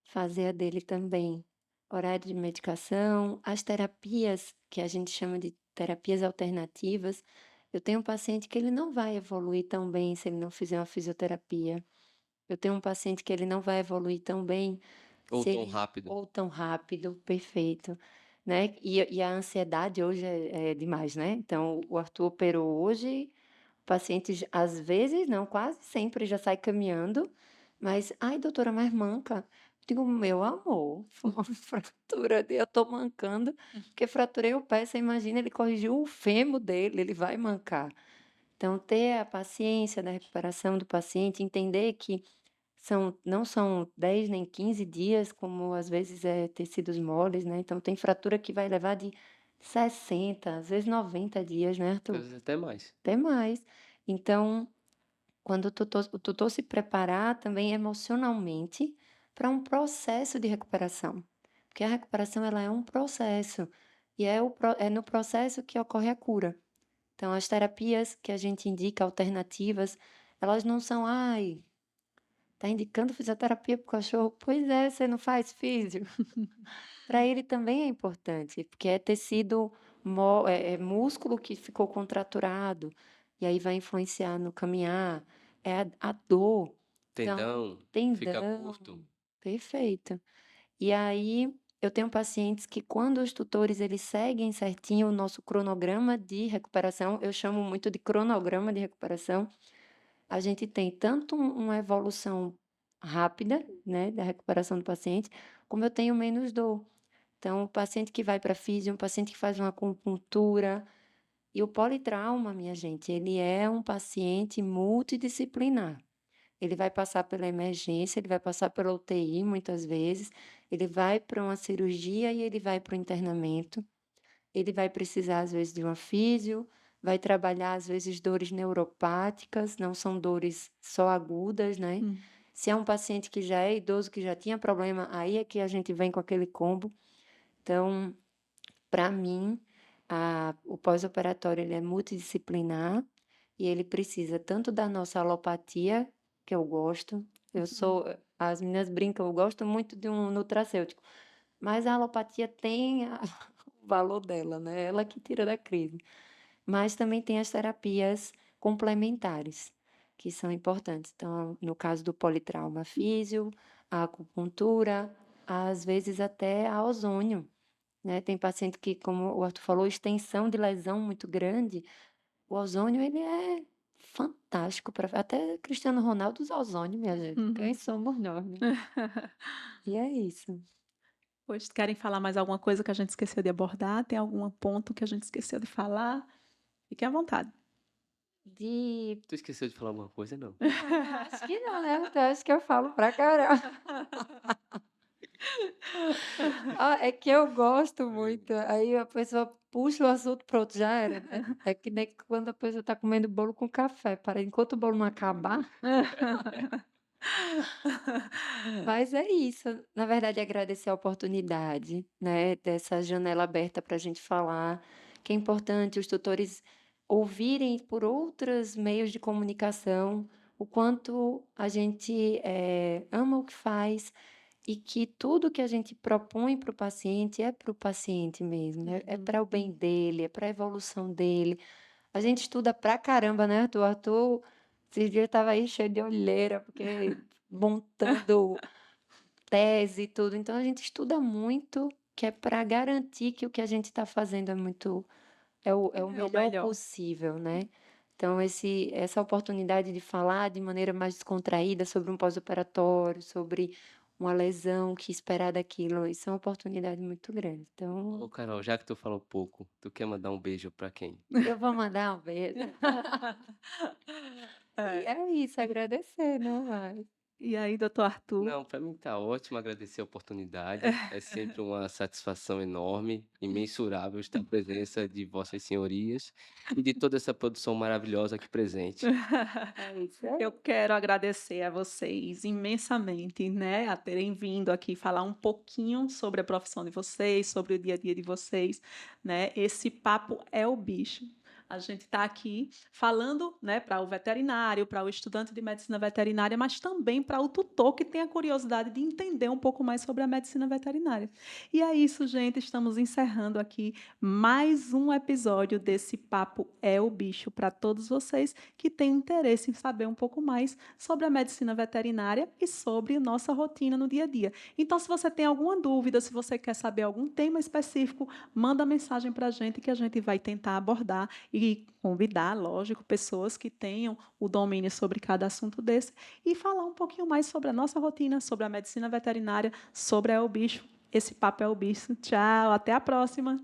fazer a dele também. Horário de medicação, as terapias, que a gente chama de terapias alternativas. Eu tenho um paciente que ele não vai evoluir tão bem se ele não fizer uma fisioterapia. Eu tenho um paciente que ele não vai evoluir tão bem Ou se tão ele rápido. ou tão rápido, perfeito, né. E a ansiedade hoje é demais, né. Então o Arthur operou hoje, o paciente às vezes não, quase sempre já sai caminhando, mas: "Ai doutora, mas manca". Digo: "Meu amor, foi uma fratura eu tô mancando, porque fraturei o pé, você imagina, ele corrigiu o fêmur dele, ele vai mancar". Então ter a paciência da recuperação do paciente, entender que não são 10 nem 15 dias, como às vezes é tecidos moles, né, então tem fratura que vai levar de 60, às vezes 90 dias, né, Às Arthur? vezes até mais. Até mais. Então, quando o tutor se preparar também emocionalmente para um processo de recuperação, porque a recuperação ela é um processo, e é no processo que ocorre a cura. Então as terapias que a gente indica alternativas, elas não são: "Ai, tá indicando fisioterapia para o cachorro? Pois é, você não faz físio?". Para ele também é importante, porque é tecido é músculo que ficou contraturado, e aí vai influenciar no caminhar, é a dor. Então, Tendão fica tendão, curto. perfeito. E aí, eu tenho pacientes que quando os tutores eles seguem certinho o nosso cronograma de recuperação, eu chamo muito de cronograma de recuperação, a gente tem tanto uma evolução rápida, né, da recuperação do paciente, como eu tenho menos dor. Então, o paciente que vai para fisio, um paciente que faz uma acupuntura, e o politrauma, minha gente, ele é um paciente multidisciplinar. Ele vai passar pela emergência, ele vai passar pela UTI muitas vezes, ele vai para uma cirurgia e ele vai para o internamento. Ele vai precisar, às vezes, de uma fisio, vai trabalhar, às vezes, dores neuropáticas, não são dores só agudas, né? Hum. Se é um paciente que já é idoso, que já tinha problema, aí é que a gente vem com aquele combo. Então, para mim, o pós-operatório ele é multidisciplinar e ele precisa tanto da nossa alopatia, que eu gosto, as meninas brincam, eu gosto muito de um nutracêutico, mas a alopatia tem o valor dela, né? Ela que tira da crise. Mas também tem as terapias complementares, que são importantes. Então, no caso do politrauma, a físio, a acupuntura, às vezes até a ozônio, né? Tem paciente que, como o Arthur falou, extensão de lesão muito grande, o ozônio ele é fantástico para até Cristiano Ronaldo usa ozônio, minha gente, quem Uhum. somos nós, né? E é isso. Pois, querem falar mais alguma coisa que a gente esqueceu de abordar? Tem algum ponto que a gente esqueceu de falar? Fiquem à vontade. De Tu esqueceu de falar alguma coisa, não? Não, acho que não, né, eu acho que eu falo pra caramba. Ah, é que eu gosto muito, aí a pessoa puxa o assunto, pronto, já era, né. É que nem quando a pessoa tá comendo bolo com café, para enquanto o bolo não acabar. Mas é isso, na verdade agradecer a oportunidade, né, dessa janela aberta para a gente falar, que é importante os tutores ouvirem por outros meios de comunicação o quanto a gente, ama o que faz e que tudo que a gente propõe para o paciente é para o paciente mesmo, né, é Uhum. para o bem dele, é para a evolução dele. A gente estuda pra caramba, né, Arthur? Arthur, esses dias estava aí cheio de olheira, porque montando tese e tudo, então a gente estuda muito, que é para garantir que o que a gente está fazendo é o É o melhor melhor. possível, né. Então essa oportunidade de falar de maneira mais descontraída sobre um pós-operatório, sobre uma lesão, que esperar daquilo, isso é uma oportunidade muito grande. Então, Ô, Carol, já que tu falou pouco, tu quer mandar um beijo pra quem? eu vou mandar um beijo. E É. é isso, agradecer, não mais. E aí, doutor Arthur? Não, para mim tá ótimo, agradecer a oportunidade. É sempre uma satisfação enorme, imensurável estar à presença de vossas senhorias e de toda essa produção maravilhosa aqui presente. É isso aí. Eu quero agradecer a vocês imensamente, né, a terem vindo aqui falar um pouquinho sobre a profissão de vocês, sobre o dia a dia de vocês, né? Esse papo é o bicho. A gente está aqui falando, né, para o veterinário, para o estudante de medicina veterinária, mas também para o tutor que tem a curiosidade de entender um pouco mais sobre a medicina veterinária. E é isso, gente. Estamos encerrando aqui mais um episódio desse Papo é o Bicho para todos vocês que têm interesse em saber um pouco mais sobre a medicina veterinária e sobre nossa rotina no dia a dia. Então, se você tem alguma dúvida, se você quer saber algum tema específico, manda mensagem para a gente que a gente vai tentar abordar e convidar, lógico, pessoas que tenham o domínio sobre cada assunto desse e falar um pouquinho mais sobre a nossa rotina, sobre a medicina veterinária, sobre a É o Bicho. Esse papo é o bicho. Tchau, até a próxima.